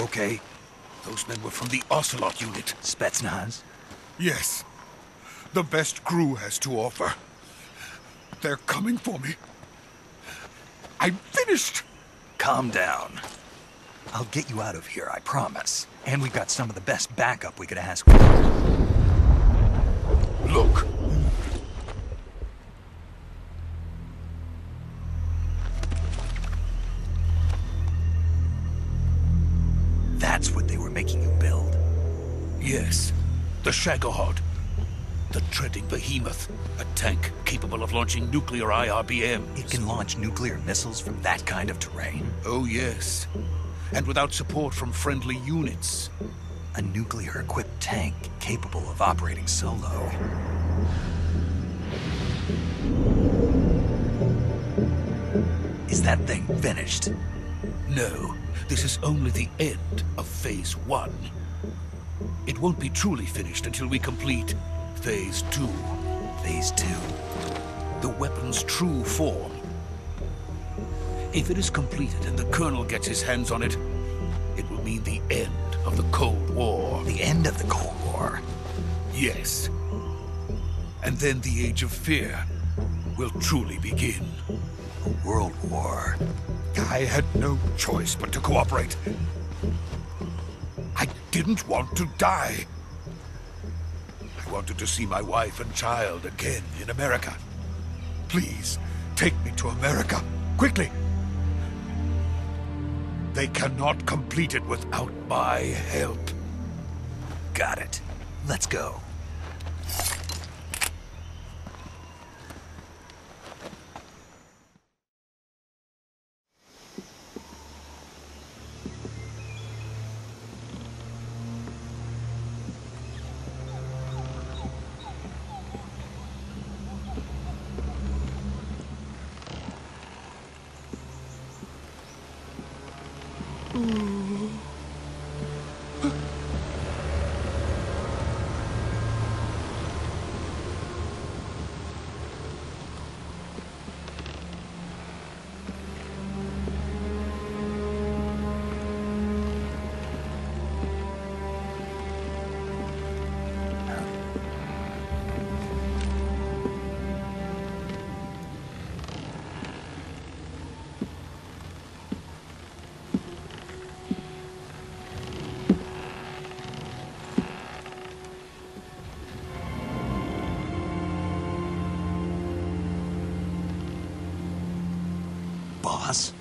okay? Those men were from the Ocelot unit. Spetsnaz? Yes. The best crew has to offer. They're coming for me. I'm finished! Calm down. I'll get you out of here, I promise. And we've got some of the best backup we could ask for. Look. That's what they were making you build? Yes. The Shagohod. The treading behemoth. A tank capable of launching nuclear IRBMs. It can launch nuclear missiles from that kind of terrain? Oh, yes. And without support from friendly units. A nuclear-equipped tank capable of operating solo. Is that thing finished? No, this is only the end of Phase 1. It won't be truly finished until we complete Phase 2. Phase 2? The weapon's true form. If it is completed and the Colonel gets his hands on it, it will mean the end of the Cold War. The end of the Cold War? Yes. And then the Age of Fear will truly begin. A world war. I had no choice but to cooperate. I didn't want to die. I wanted to see my wife and child again in America. Please, take me to America, quickly. They cannot complete it without my help. Got it. Let's go. Boss?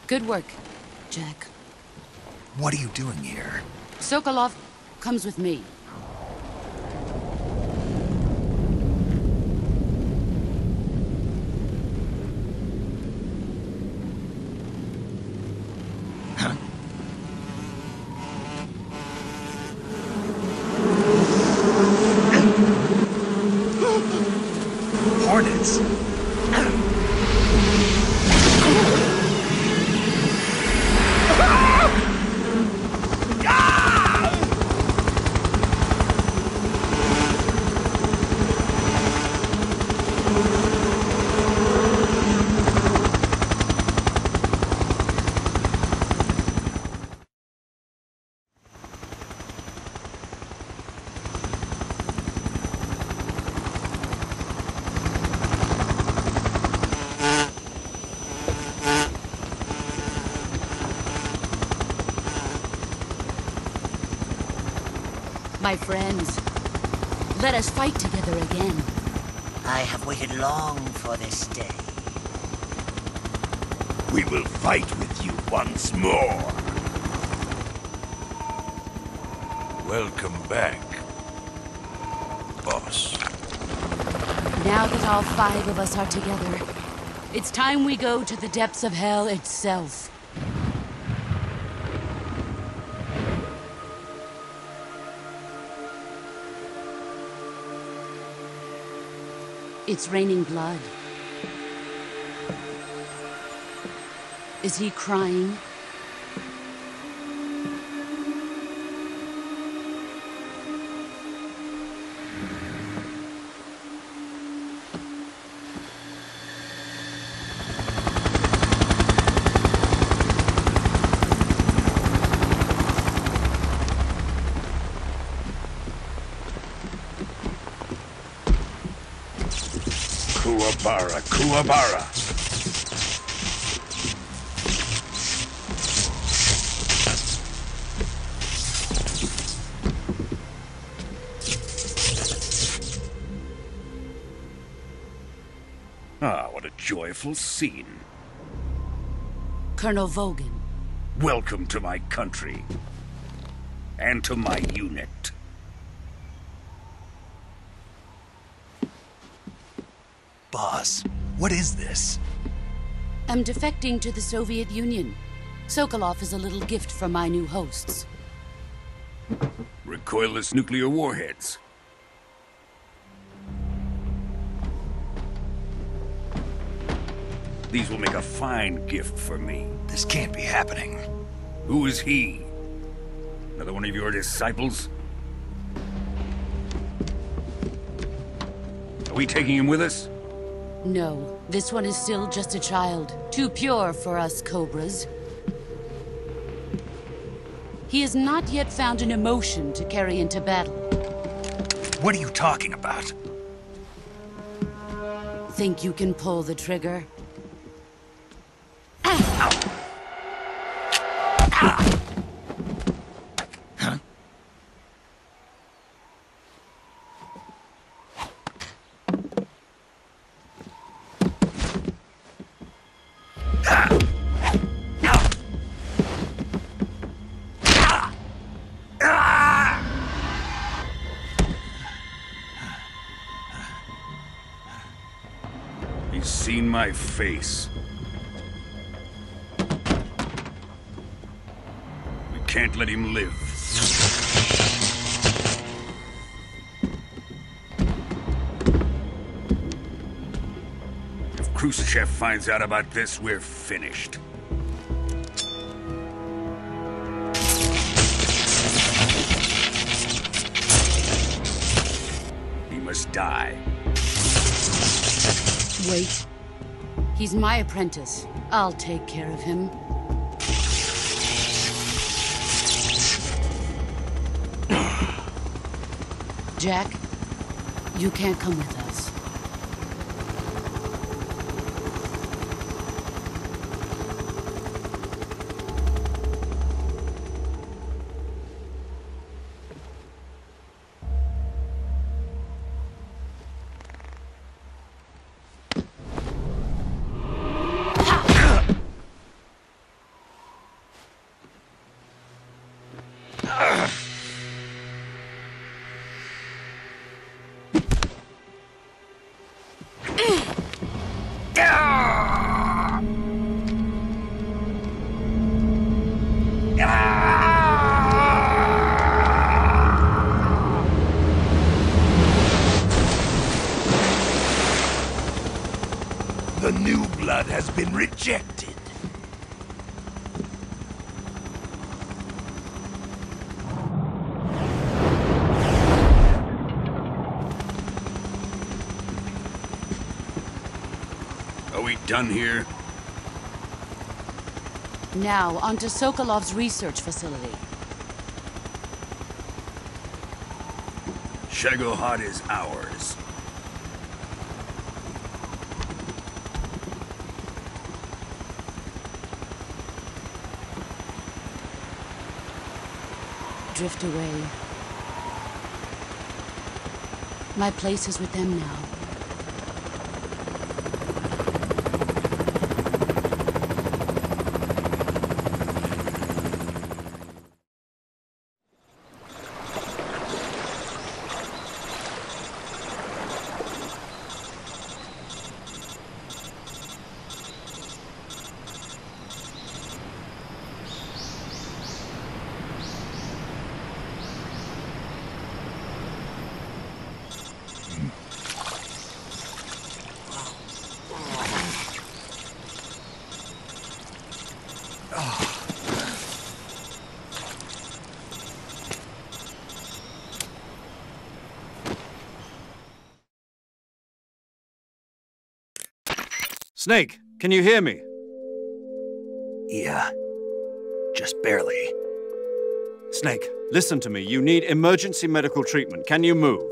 Good work, Jack. What are you doing here? Sokolov comes with me. Hornets? My friends, let us fight together again. I have waited long for this day. We will fight with you once more. Welcome back, boss. Now that all 5 of us are together, it's time we go to the depths of hell itself. It's raining blood. Is he crying? Kuwabara, Kuwabara. Ah, what a joyful scene. Colonel Vogan. Welcome to my country. And to my unit. Boss, what is this? I'm defecting to the Soviet Union. Sokolov is a little gift from my new hosts. Recoilless nuclear warheads. These will make a fine gift for me. This can't be happening. Who is he? Another one of your disciples? Are we taking him with us? No, this one is still just a child. Too pure for us Cobras. He has not yet found an emotion to carry into battle. What are you talking about? Think you can pull the trigger? He's seen my face. We can't let him live. If Khrushchev finds out about this, we're finished. He must die. Wait. He's my apprentice. I'll take care of him. Jack, you can't come with us. The new blood has been rejected. Are we done here? Now, onto Sokolov's research facility. Shagohod is ours. Drift away. My place is with them now. Snake, can you hear me? Yeah. Just barely. Snake, listen to me. You need emergency medical treatment. Can you move?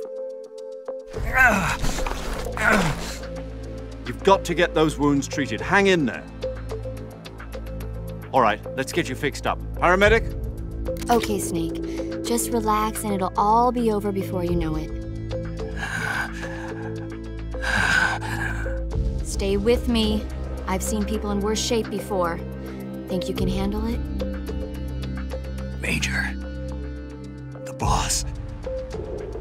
You've got to get those wounds treated. Hang in there. All right, let's get you fixed up. Paramedic? Okay, Snake. Just relax and it'll all be over before you know it. Stay with me. I've seen people in worse shape before. Think you can handle it? Major. The boss.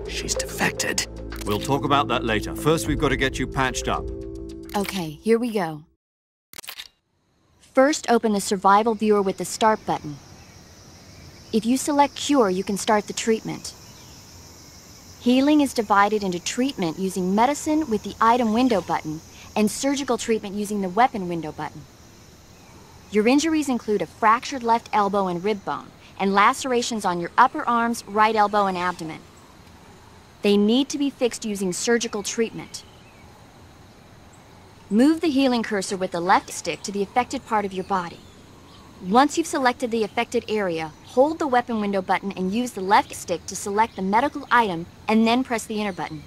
She's defected. We'll talk about that later. First, we've got to get you patched up. Okay, here we go. First, open the survival viewer with the start button. If you select cure, you can start the treatment. Healing is divided into treatment using medicine with the item window button and surgical treatment using the weapon window button. Your injuries include a fractured left elbow and rib bone, and lacerations on your upper arms, right elbow, and abdomen. They need to be fixed using surgical treatment. Move the healing cursor with the left stick to the affected part of your body. Once you've selected the affected area, hold the weapon window button and use the left stick to select the medical item and then press the enter button.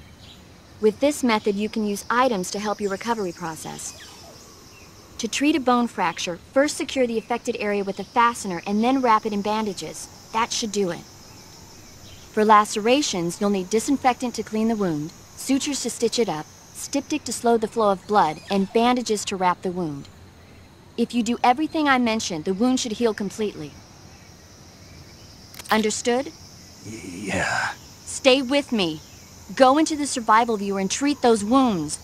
With this method, you can use items to help your recovery process. To treat a bone fracture, first secure the affected area with a fastener and then wrap it in bandages. That should do it. For lacerations, you'll need disinfectant to clean the wound, sutures to stitch it up, styptic to slow the flow of blood, and bandages to wrap the wound. If you do everything I mentioned, the wound should heal completely. Understood? Yeah. Stay with me. Go into the survival viewer and treat those wounds.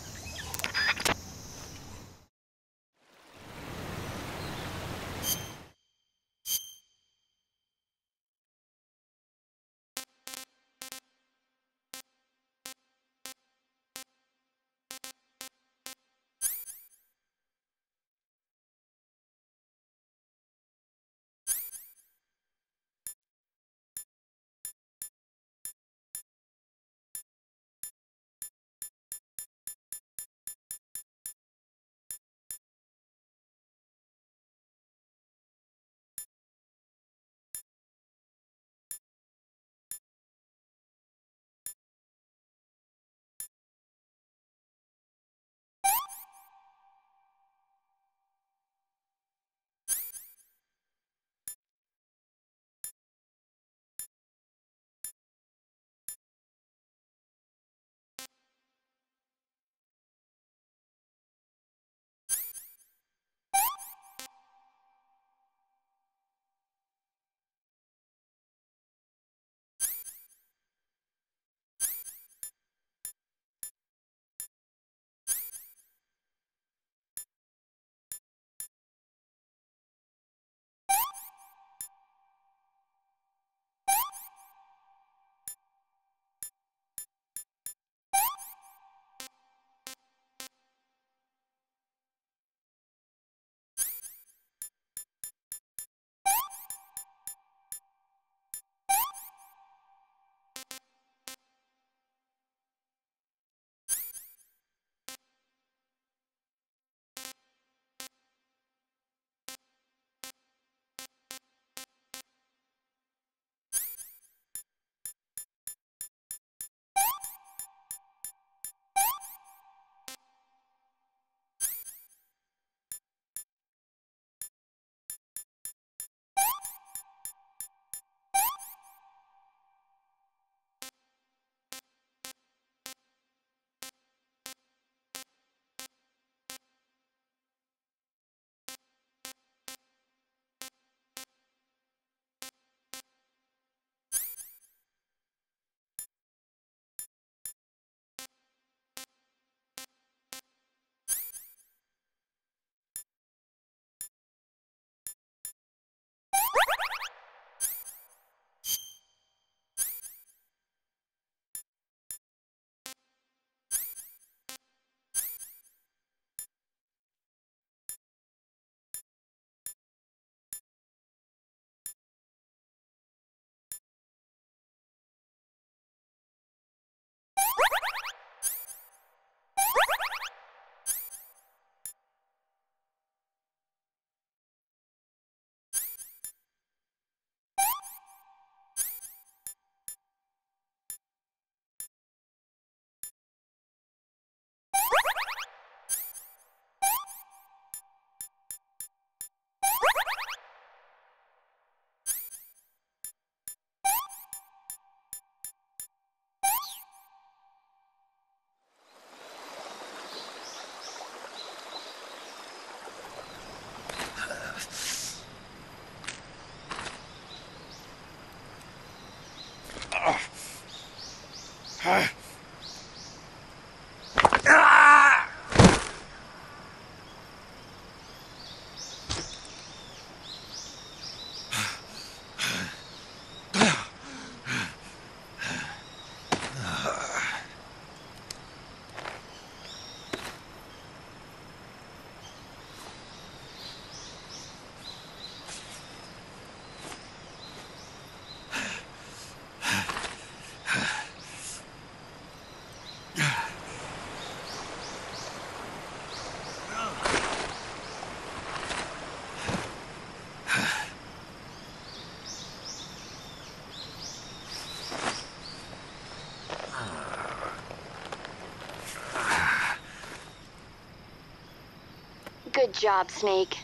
Good job, Snake.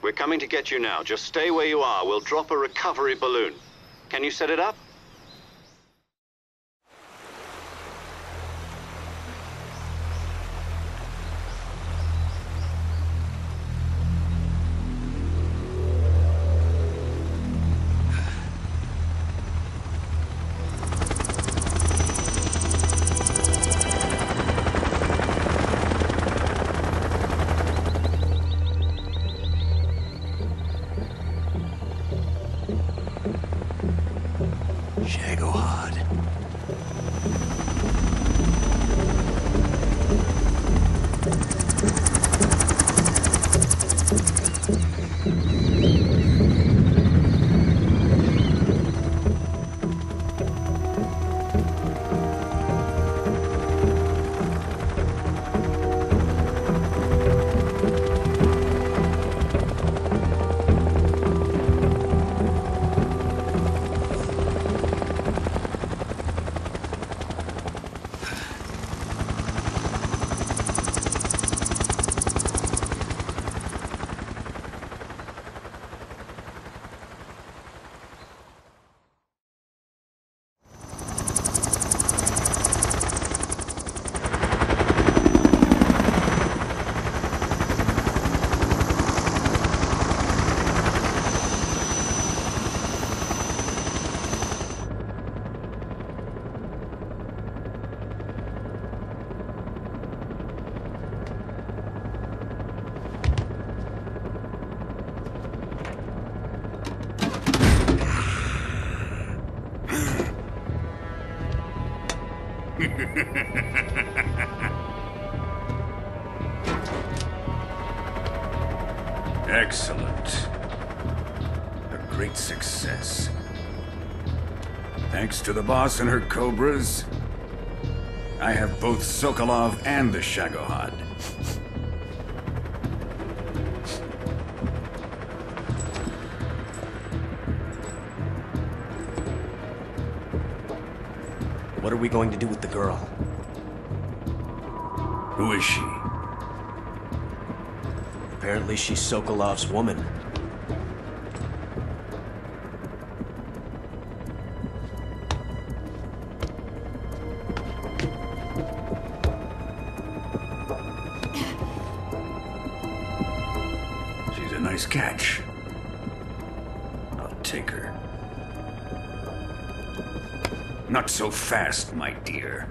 We're coming to get you now. Just stay where you are. We'll drop a recovery balloon. Can you set it up? Excellent. A great success. Thanks to the boss and her cobras, I have both Sokolov and the Shagohod. What are we going to do with the girl? Who is she? Apparently she's Sokolov's woman. She's a nice catch. I'll take her. Not so fast, my dear.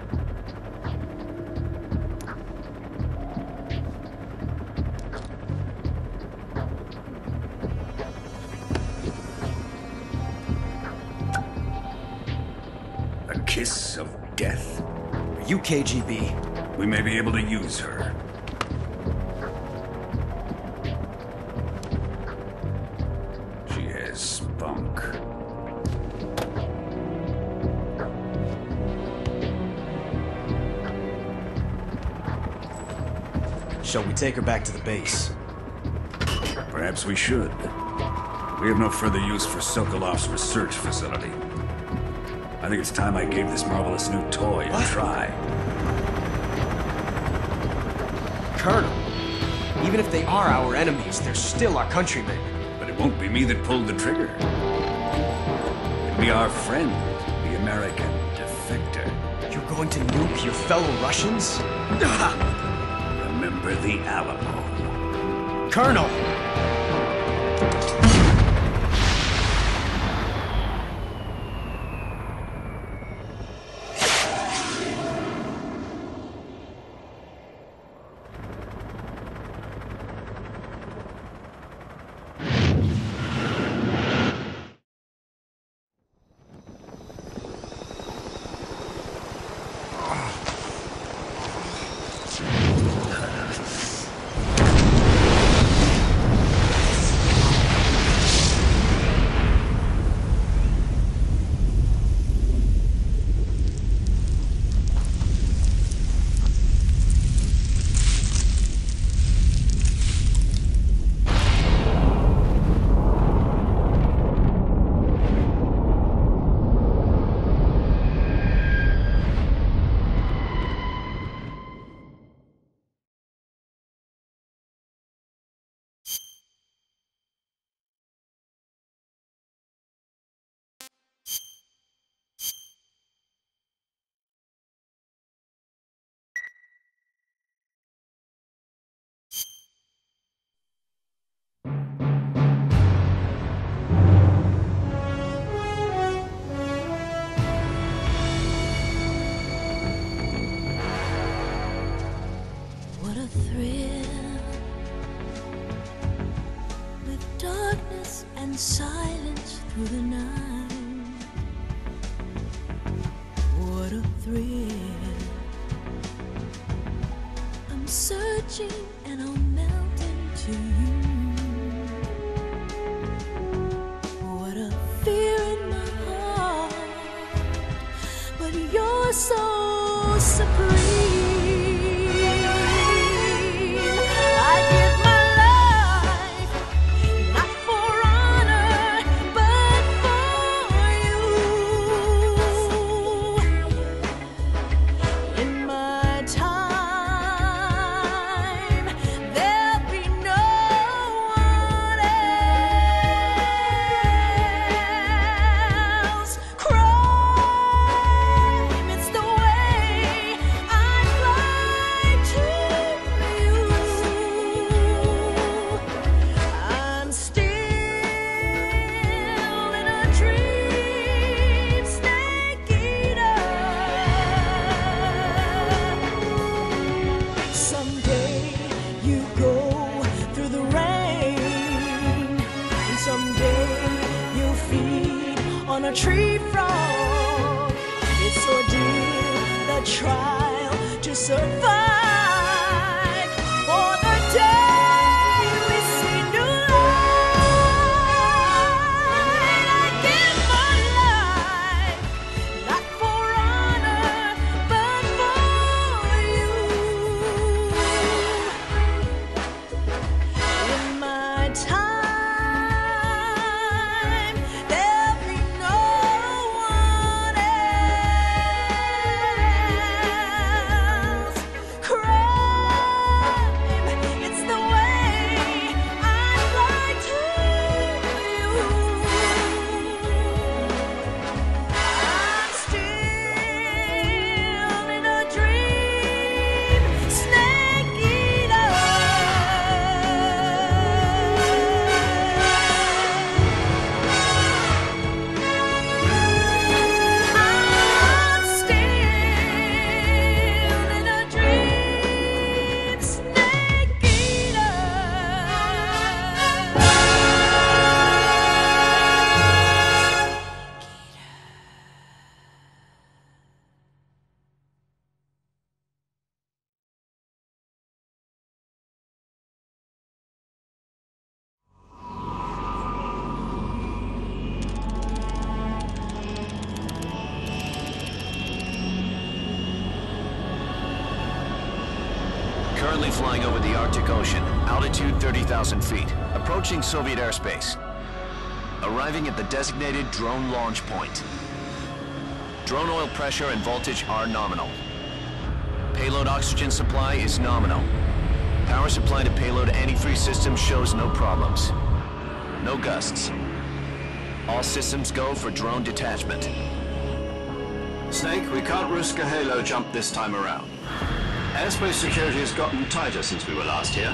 A kiss of death. Are you KGB? We may be able to use her. She has spunk. Shall we take her back to the base? Perhaps we should. We have no further use for Sokolov's research facility. I think it's time I gave this marvelous new toy a try. Colonel, even if they are our enemies, they're still our countrymen. But it won't be me that pulled the trigger. It'll be our friend, the American defector. You're going to nuke your fellow Russians? Remember the Alamo. Colonel! silence through the night. What a thrill. I'm searching and I'll melt into you. What a fear in my heart, but you're so supreme. A tree frog, it's ordeal, the trial to survive. For the day we see new light, I give my life, not for honor, but for you. In my time, Currently flying over the Arctic Ocean, altitude 30,000 feet, approaching Soviet airspace. Arriving at the designated drone launch point. Drone oil pressure and voltage are nominal. Payload oxygen supply is nominal. Power supply to payload antifreeze system shows no problems. No gusts. All systems go for drone detachment. Snake, we can't risk a halo jump this time around. Airspace security has gotten tighter since we were last here.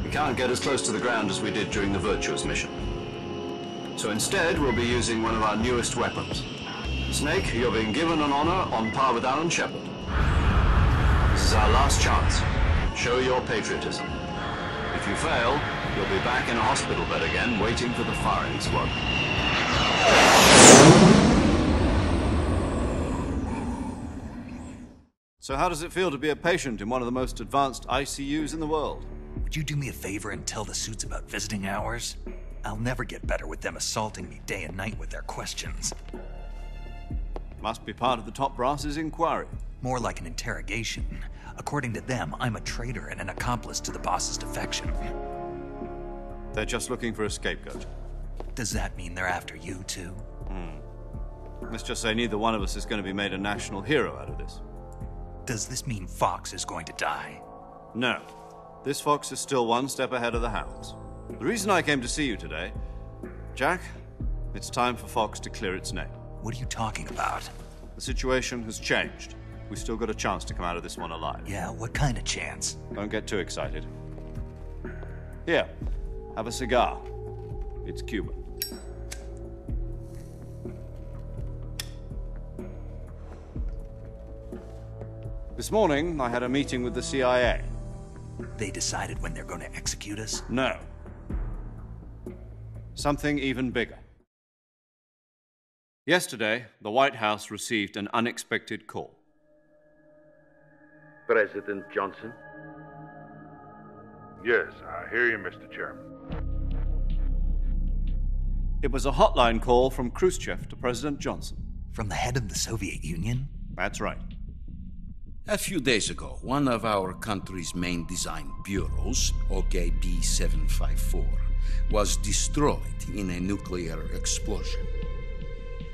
We can't get as close to the ground as we did during the Virtuous mission. So instead, we'll be using one of our newest weapons. Snake, you're being given an honor on par with Alan Shepard. This is our last chance. Show your patriotism. If you fail, you'll be back in a hospital bed again, waiting for the firing squad. So how does it feel to be a patient in one of the most advanced ICUs in the world? Would you do me a favor and tell the suits about visiting hours? I'll never get better with them assaulting me day and night with their questions. Must be part of the top brass's inquiry. More like an interrogation. According to them, I'm a traitor and an accomplice to the boss's defection. They're just looking for a scapegoat. Does that mean they're after you, too? Let's just say neither one of us is going to be made a national hero out of this. Does this mean Fox is going to die? No. This Fox is still one step ahead of the hounds. The reason I came to see you today, Jack, it's time for Fox to clear its name. What are you talking about? The situation has changed. We still got a chance to come out of this one alive. Yeah, what kind of chance? Don't get too excited. Here, have a cigar. It's Cuban. This morning, I had a meeting with the CIA. They decided when they're going to execute us? No. Something even bigger. Yesterday, the White House received an unexpected call. President Johnson? Yes, I hear you, Mr. Chairman. It was a hotline call from Khrushchev to President Johnson. From the head of the Soviet Union? That's right. A few days ago, one of our country's main design bureaus, OKB 754, was destroyed in a nuclear explosion.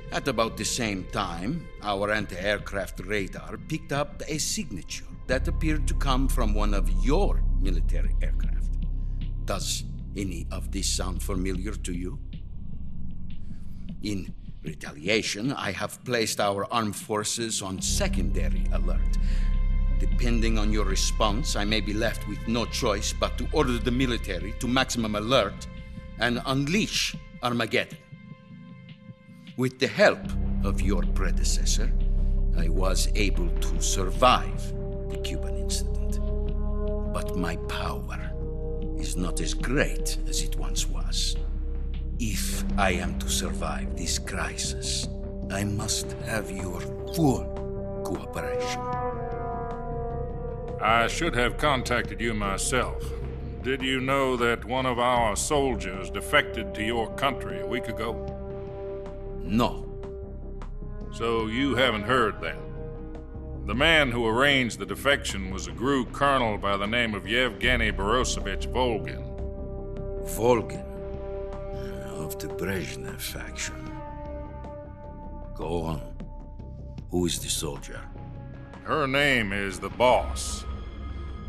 At about the same time, our anti-aircraft radar picked up a signature that appeared to come from one of your military aircraft. Does any of this sound familiar to you? In retaliation, I have placed our armed forces on secondary alert. Depending on your response, I may be left with no choice but to order the military to maximum alert and unleash Armageddon. With the help of your predecessor, I was able to survive the Cuban incident. But my power is not as great as it once was. If I am to survive this crisis, I must have your full cooperation. I should have contacted you myself. Did you know that one of our soldiers defected to your country a week ago? No. So you haven't heard then. The man who arranged the defection was a GRU colonel by the name of Yevgeny Borosovich Volgin. Volgin? Of the Brezhnev faction. Go on. Who is the soldier? Her name is the Boss.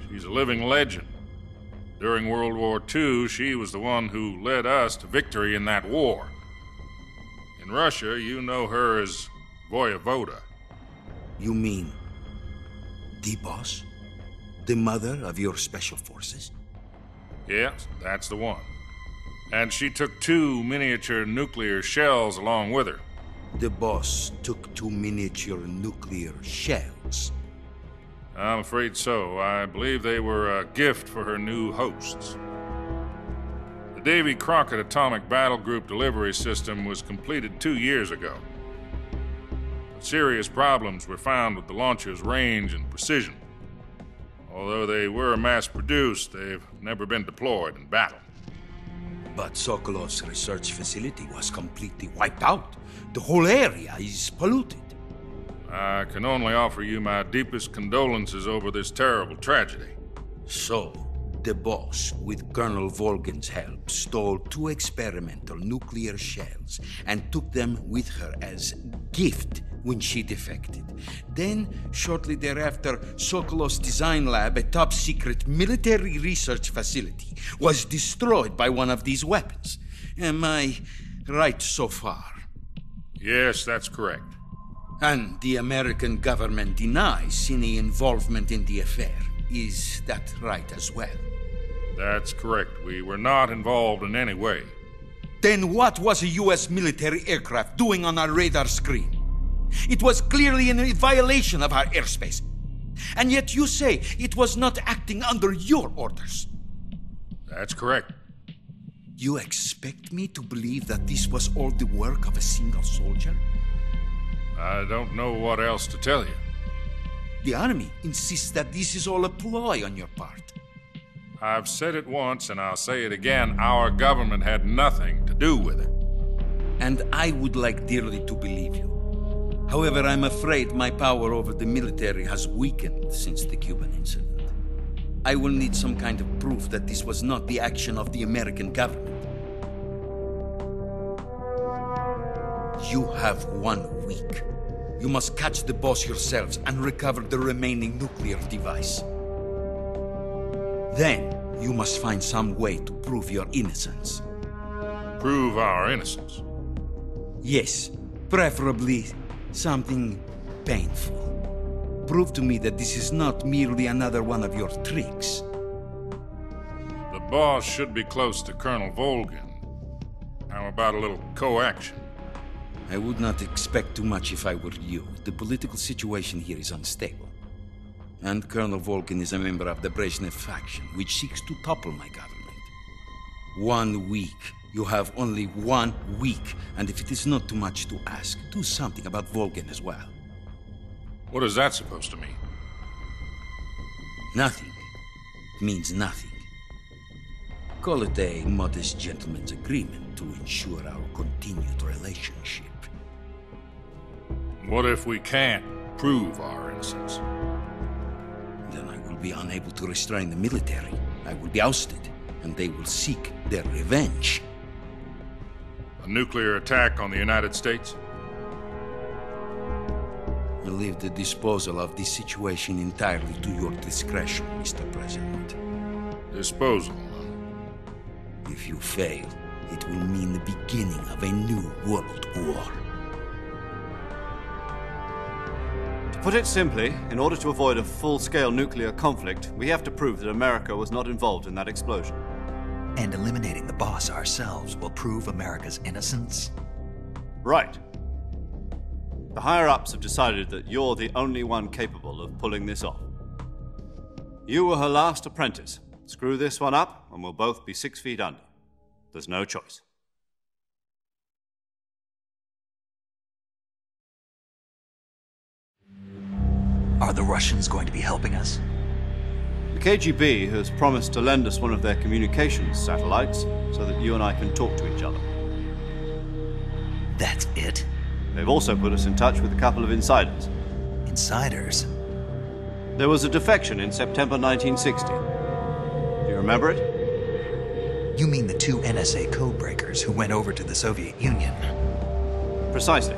She's a living legend. During World War II, she was the one who led us to victory in that war. In Russia, you know her as Voyevoda. You mean the Boss? The mother of your special forces? Yes, that's the one. And she took 2 miniature nuclear shells along with her. The Boss took 2 miniature nuclear shells? I'm afraid so. I believe they were a gift for her new hosts. The Davy Crockett Atomic Battle Group delivery system was completed 2 years ago. But serious problems were found with the launcher's range and precision. Although they were mass-produced, they've never been deployed in battle. But Sokolov's research facility was completely wiped out. The whole area is polluted. I can only offer you my deepest condolences over this terrible tragedy. So, the Boss, with Colonel Volgin's help, stole 2 experimental nuclear shells and took them with her as gift when she defected. Then, shortly thereafter, Sokolov's design lab, a top-secret military research facility, was destroyed by one of these weapons. Am I right so far? Yes, that's correct. And the American government denies any involvement in the affair. Is that right as well? That's correct. We were not involved in any way. Then what was a U.S. military aircraft doing on our radar screen? It was clearly in violation of our airspace. And yet you say it was not acting under your orders. That's correct. You expect me to believe that this was all the work of a single soldier? I don't know what else to tell you. The Army insists that this is all a ploy on your part. I've said it once and I'll say it again. Our government had nothing to do with it. And I would like dearly to believe you. However, I'm afraid my power over the military has weakened since the Cuban incident. I will need some kind of proof that this was not the action of the American government. You have 1 week. You must catch the Boss yourselves and recover the remaining nuclear device. Then, you must find some way to prove your innocence. Prove our innocence? Yes, preferably something painful. Prove to me that this is not merely another one of your tricks. The Boss should be close to Colonel Volgin. How about a little co-action? I would not expect too much if I were you. The political situation here is unstable. And Colonel Volgin is a member of the Brezhnev faction, which seeks to topple my government. 1 week. You have only 1 week, and if it is not too much to ask, do something about Volgan as well. What is that supposed to mean? Nothing. It means nothing. Call it a modest gentleman's agreement to ensure our continued relationship. What if we can't prove our innocence? Then I will be unable to restrain the military. I will be ousted, and they will seek their revenge. A nuclear attack on the United States? I leave the disposal of this situation entirely to your discretion, Mr. President. Disposal? If you fail, it will mean the beginning of a new world war. To put it simply, in order to avoid a full-scale nuclear conflict, we have to prove that America was not involved in that explosion. And eliminating the boss ourselves will prove America's innocence? Right. The higher-ups have decided that you're the only one capable of pulling this off. You were her last apprentice. Screw this one up, and we'll both be 6 feet under. There's no choice. Are the Russians going to be helping us? The KGB has promised to lend us one of their communications satellites so that you and I can talk to each other. That's it? They've also put us in touch with a couple of insiders. Insiders? There was a defection in September 1960. Do you remember it? You mean the 2 NSA codebreakers who went over to the Soviet Union? Precisely.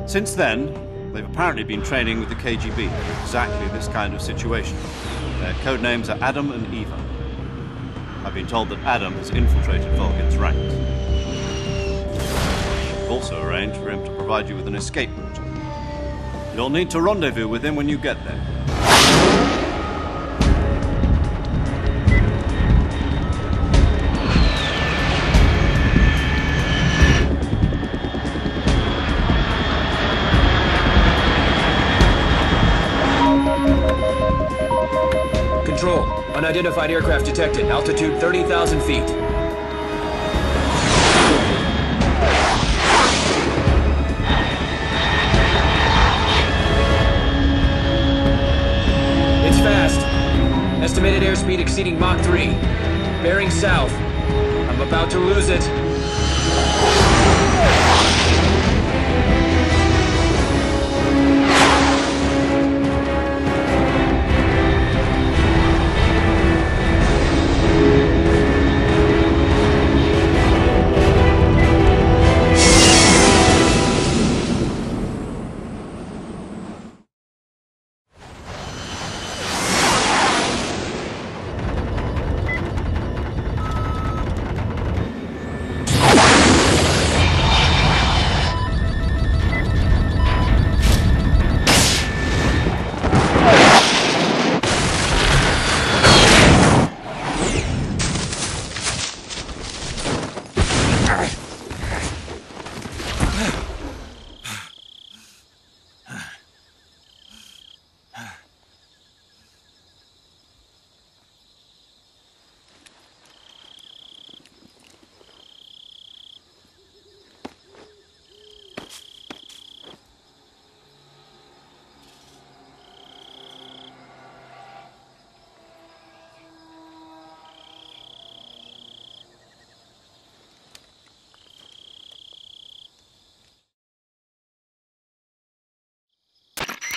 Since then, they've apparently been training with the KGB for exactly this kind of situation. Their code names are Adam and Eva. I've been told that Adam has infiltrated Volgan's ranks. I've also arranged for him to provide you with an escape route. You'll need to rendezvous with him when you get there. Control. Unidentified aircraft detected. Altitude 30,000 feet. It's fast. Estimated airspeed exceeding Mach 3. Bearing south. I'm about to lose it.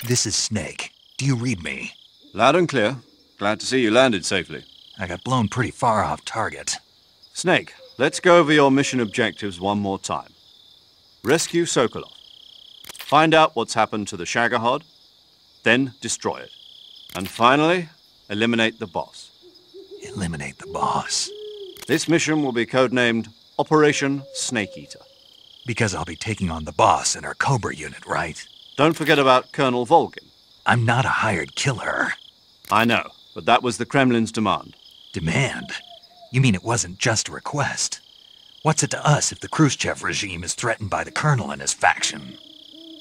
This is Snake. Do you read me? Loud and clear. Glad to see you landed safely. I got blown pretty far off target. Snake, let's go over your mission objectives one more time. Rescue Sokolov. Find out what's happened to the Shagohod, then destroy it. And finally, eliminate the boss. Eliminate the boss? This mission will be codenamed Operation Snake Eater. Because I'll be taking on the boss in our Cobra unit, right? Don't forget about Colonel Volgan. I'm not a hired killer. I know, but that was the Kremlin's demand. Demand? You mean it wasn't just a request? What's it to us if the Khrushchev regime is threatened by the Colonel and his faction?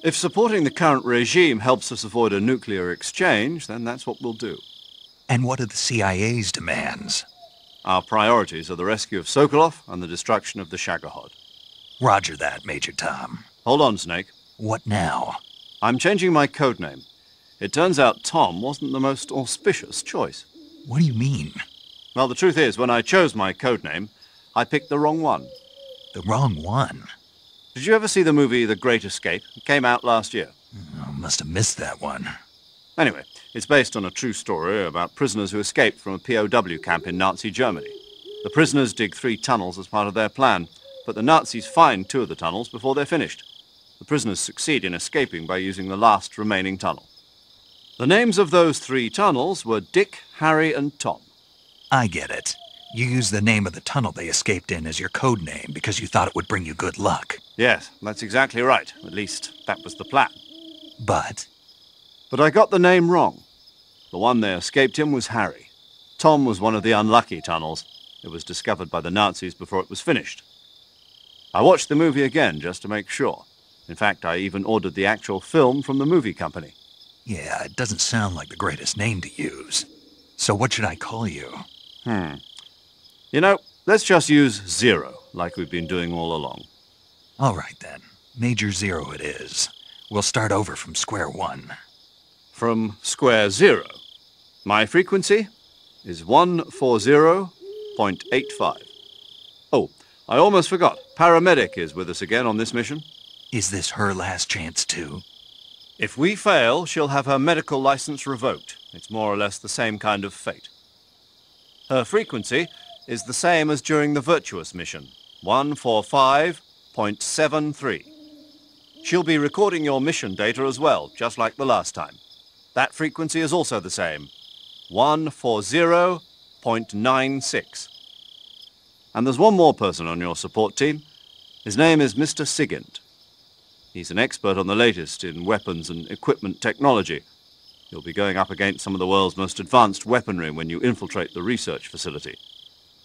If supporting the current regime helps us avoid a nuclear exchange, then that's what we'll do. And what are the CIA's demands? Our priorities are the rescue of Sokolov and the destruction of the Shagohod. Roger that, Major Tom. Hold on, Snake. What now? I'm changing my codename. It turns out Tom wasn't the most auspicious choice. What do you mean? Well, the truth is, when I chose my codename, I picked the wrong one. The wrong one? Did you ever see the movie The Great Escape? It came out last year. I must have missed that one. Anyway, it's based on a true story about prisoners who escaped from a POW camp in Nazi Germany. The prisoners dig 3 tunnels as part of their plan, but the Nazis find 2 of the tunnels before they're finished. The prisoners succeed in escaping by using the last remaining tunnel. The names of those 3 tunnels were Dick, Harry, and Tom. I get it. You used the name of the tunnel they escaped in as your code name because you thought it would bring you good luck. Yes, that's exactly right. At least, that was the plan. But I got the name wrong. The one they escaped in was Harry. Tom was one of the unlucky tunnels. It was discovered by the Nazis before it was finished. I watched the movie again just to make sure. In fact, I even ordered the actual film from the movie company. yeah, it doesn't sound like the greatest name to use. So what should I call you? You know, let's just use Zero, like we've been doing all along. All right, then. Major Zero it is. We'll start over from square one. From square zero. My frequency is 140.85. Oh, I almost forgot. Paramedic is with us again on this mission. Is this her last chance, too? If we fail, she'll have her medical license revoked. It's more or less the same kind of fate. Her frequency is the same as during the Virtuous mission, 145.73. She'll be recording your mission data as well, just like the last time. That frequency is also the same, 140.96. And there's one more person on your support team. His name is Mr. Sigint. He's an expert on the latest in weapons and equipment technology. You'll be going up against some of the world's most advanced weaponry when you infiltrate the research facility.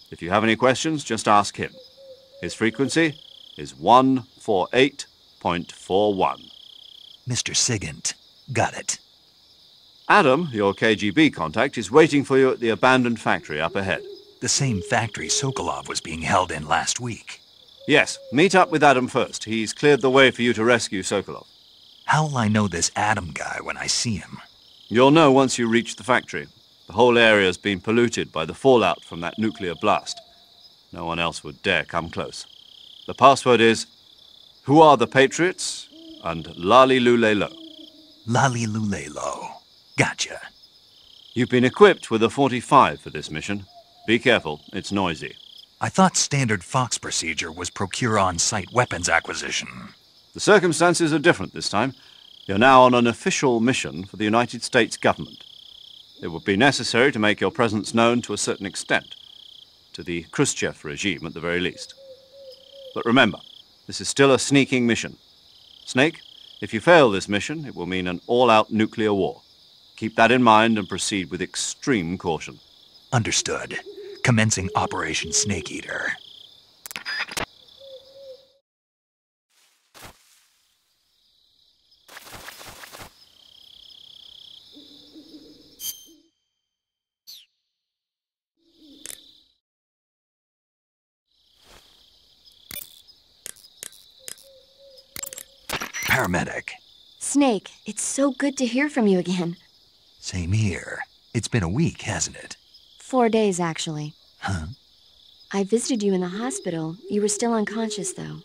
If you have any questions, just ask him. His frequency is 148.41. Mr. Sigint. Got it. Adam, your KGB contact, is waiting for you at the abandoned factory up ahead. The same factory Sokolov was being held in last week. Yes, meet up with Adam first. He's cleared the way for you to rescue Sokolov. How'll I know this Adam guy when I see him? You'll know once you reach the factory. The whole area's been polluted by the fallout from that nuclear blast. No one else would dare come close. The password is, "Who are the Patriots?" and Lali Lulelo. Lali Lulelo. Gotcha. You've been equipped with a 45 for this mission. Be careful, it's noisy. I thought standard Fox procedure was procure on-site weapons acquisition. The circumstances are different this time. You're now on an official mission for the United States government. It would be necessary to make your presence known to a certain extent, to the Khrushchev regime at the very least. But remember, this is still a sneaking mission. Snake, if you fail this mission, it will mean an all-out nuclear war. Keep that in mind and proceed with extreme caution. Understood. Commencing Operation Snake Eater. Paramedic. Snake, it's so good to hear from you again. Same here. It's been a week, hasn't it? 4 days, actually. Huh? I visited you in the hospital. You were still unconscious, though.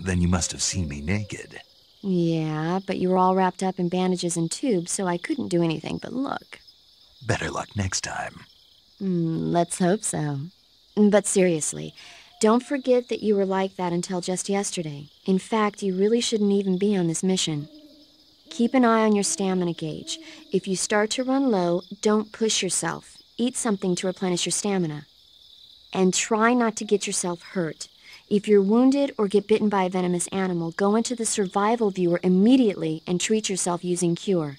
Then you must have seen me naked. Yeah, but you were all wrapped up in bandages and tubes, so I couldn't do anything but look. Better luck next time. Let's hope so. But seriously, don't forget that you were like that until just yesterday. In fact, you really shouldn't even be on this mission. Keep an eye on your stamina gauge. If you start to run low, don't push yourself. Eat something to replenish your stamina. And try not to get yourself hurt. If you're wounded or get bitten by a venomous animal, go into the survival viewer immediately and treat yourself using Cure.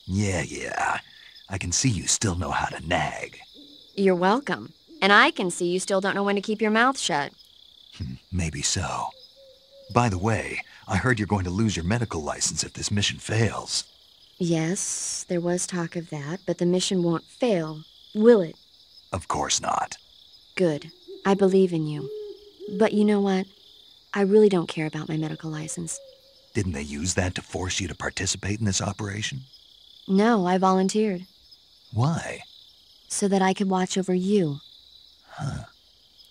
Yeah. I can see you still know how to nag. You're welcome. And I can see you still don't know when to keep your mouth shut. Maybe so. By the way, I heard you're going to lose your medical license if this mission fails. Yes, there was talk of that, but the mission won't fail, will it? Of course not. Good. I believe in you. But you know what? I really don't care about my medical license. Didn't they use that to force you to participate in this operation? No, I volunteered. Why? So that I could watch over you. Huh.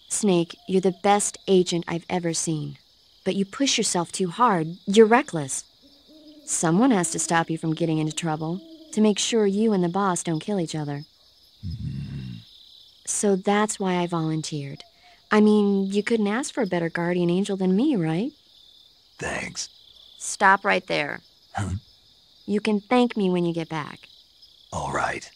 Snake, you're the best agent I've ever seen. But you push yourself too hard. You're reckless. Someone has to stop you from getting into trouble, to make sure you and the boss don't kill each other. So that's why I volunteered. I mean, you couldn't ask for a better guardian angel than me, right? Thanks. Stop right there. Huh? You can thank me when you get back. All right.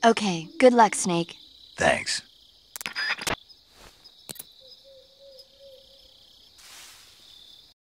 Okay, good luck, Snake. Thanks.